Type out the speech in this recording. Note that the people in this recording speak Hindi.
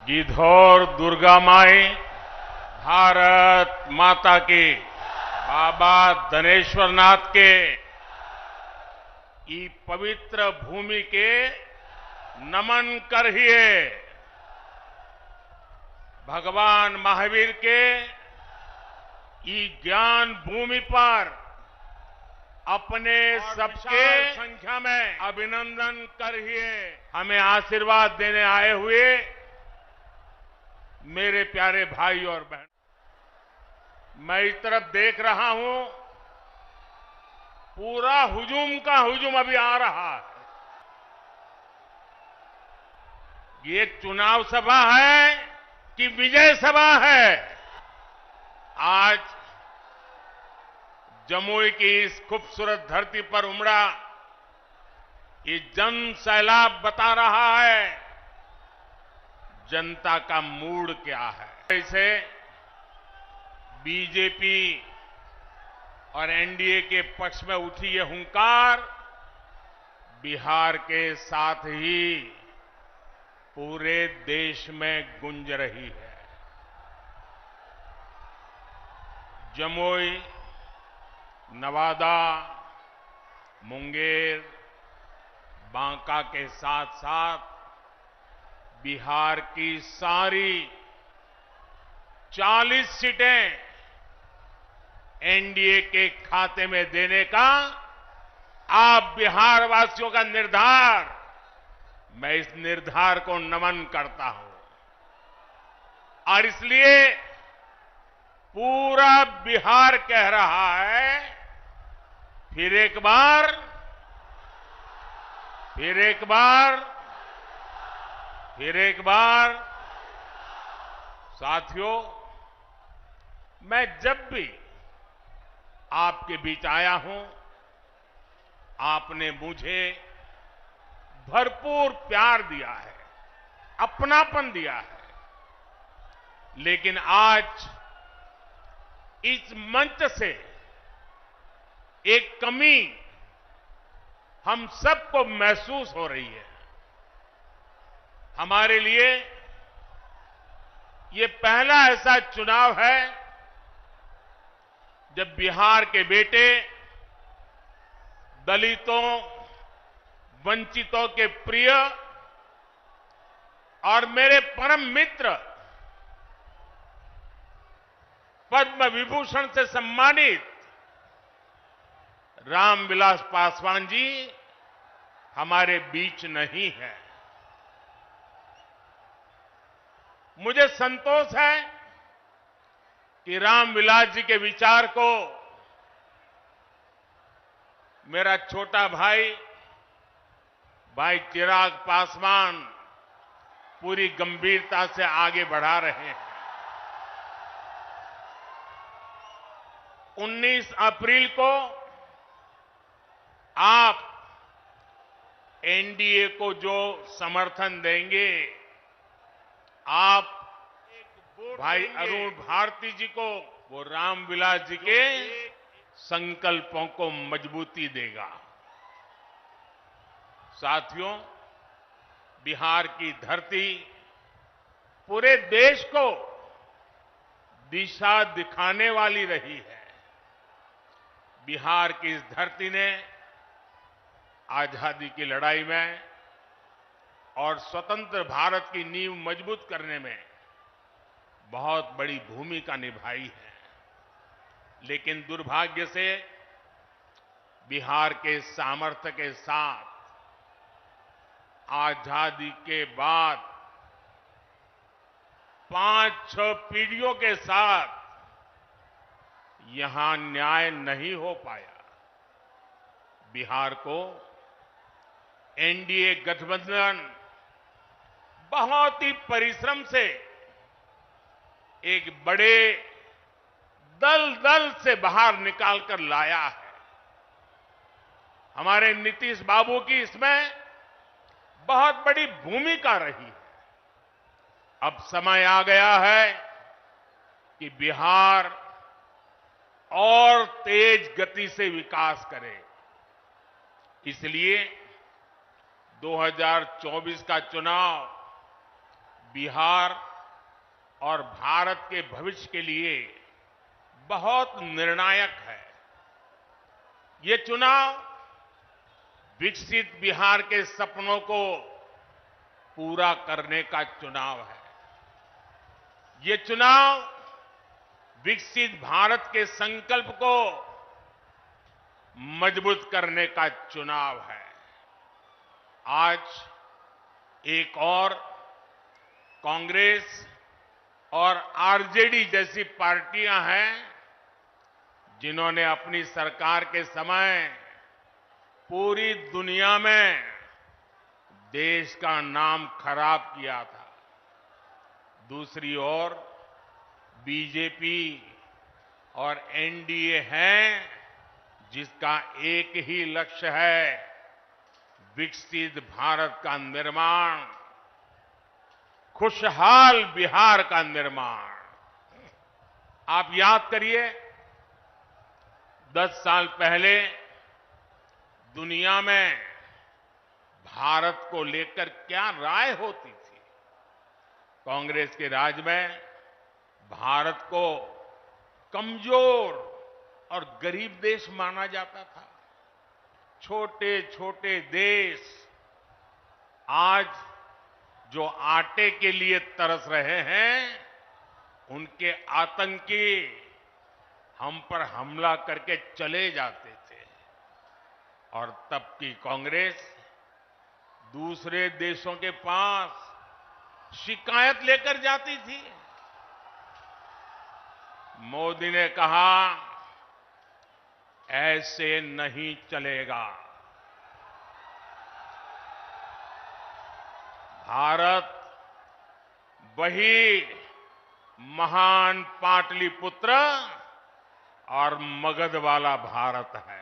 गिद्धौर दुर्गा माई, भारत माता की, बाबा धनेश्वर नाथ के ई पवित्र भूमि के नमन करिए। भगवान महावीर के ई ज्ञान भूमि पर अपने सबके संख्या में अभिनंदन करिए। हमें आशीर्वाद देने आए हुए मेरे प्यारे भाई और बहन, मैं इस तरफ देख रहा हूं, पूरा हुजूम का हुजूम अभी आ रहा है। ये चुनाव सभा है कि विजय सभा है? आज जमुई की इस खूबसूरत धरती पर उमड़ा ये जन सैलाब बता रहा है जनता का मूड क्या है। इसे बीजेपी और एनडीए के पक्ष में उठी ये हुंकार बिहार के साथ ही पूरे देश में गूंज रही है। जमुई, नवादा, मुंगेर, बांका के साथ साथ बिहार की सारी 40 सीटें एनडीए के खाते में देने का आप बिहार वासियों का निर्धार, मैं इस निर्धार को नमन करता हूं। और इसलिए पूरा बिहार कह रहा है, फिर एक बार, फिर एक बार, फिर एक बार। साथियों, मैं जब भी आपके बीच आया हूं, आपने मुझे भरपूर प्यार दिया है, अपनापन दिया है। लेकिन आज इस मंच से एक कमी हम सबको महसूस हो रही है। हमारे लिए ये पहला ऐसा चुनाव है जब बिहार के बेटे दलितों, वंचितों के प्रिय और मेरे परम मित्र पद्म विभूषण से सम्मानित रामविलास पासवान जी हमारे बीच नहीं है। मुझे संतोष है कि रामविलास जी के विचार को मेरा छोटा भाई चिराग पासवान पूरी गंभीरता से आगे बढ़ा रहे हैं। 19 अप्रैल को आप एनडीए को जो समर्थन देंगे, आप भाई अरुण भारती जी को, वो रामविलास जी के संकल्पों को मजबूती देगा। साथियों, बिहार की धरती पूरे देश को दिशा दिखाने वाली रही है। बिहार की इस धरती ने आजादी की लड़ाई में और स्वतंत्र भारत की नींव मजबूत करने में बहुत बड़ी भूमिका निभाई है। लेकिन दुर्भाग्य से बिहार के सामर्थ्य के साथ आजादी के बाद 5-6 पीढ़ियों के साथ यहां न्याय नहीं हो पाया। बिहार को एनडीए गठबंधन बहुत ही परिश्रम से एक बड़े दल से बाहर निकालकर लाया है। हमारे नीतीश बाबू की इसमें बहुत बड़ी भूमिका रही है। अब समय आ गया है कि बिहार और तेज गति से विकास करे। इसलिए 2024 का चुनाव बिहार और भारत के भविष्य के लिए बहुत निर्णायक है। ये चुनाव विकसित बिहार के सपनों को पूरा करने का चुनाव है। ये चुनाव विकसित भारत के संकल्प को मजबूत करने का चुनाव है। आज एक और कांग्रेस और आरजेडी जैसी पार्टियां हैं जिन्होंने अपनी सरकार के समय पूरी दुनिया में देश का नाम खराब किया था। दूसरी ओर बीजेपी और एनडीए है जिसका एक ही लक्ष्य है, विकसित भारत का निर्माण, खुशहाल बिहार का निर्माण। आप याद करिए 10 साल पहले दुनिया में भारत को लेकर क्या राय होती थी। कांग्रेस के राज में भारत को कमजोर और गरीब देश माना जाता था। छोटे छोटे देश आज जो आटे के लिए तरस रहे हैं, उनके आतंकी हम पर हमला करके चले जाते थे और तब की कांग्रेस दूसरे देशों के पास शिकायत लेकर जाती थी। मोदी ने कहा, ऐसे नहीं चलेगा। भारत वही महान पाटलिपुत्र और मगध वाला भारत है।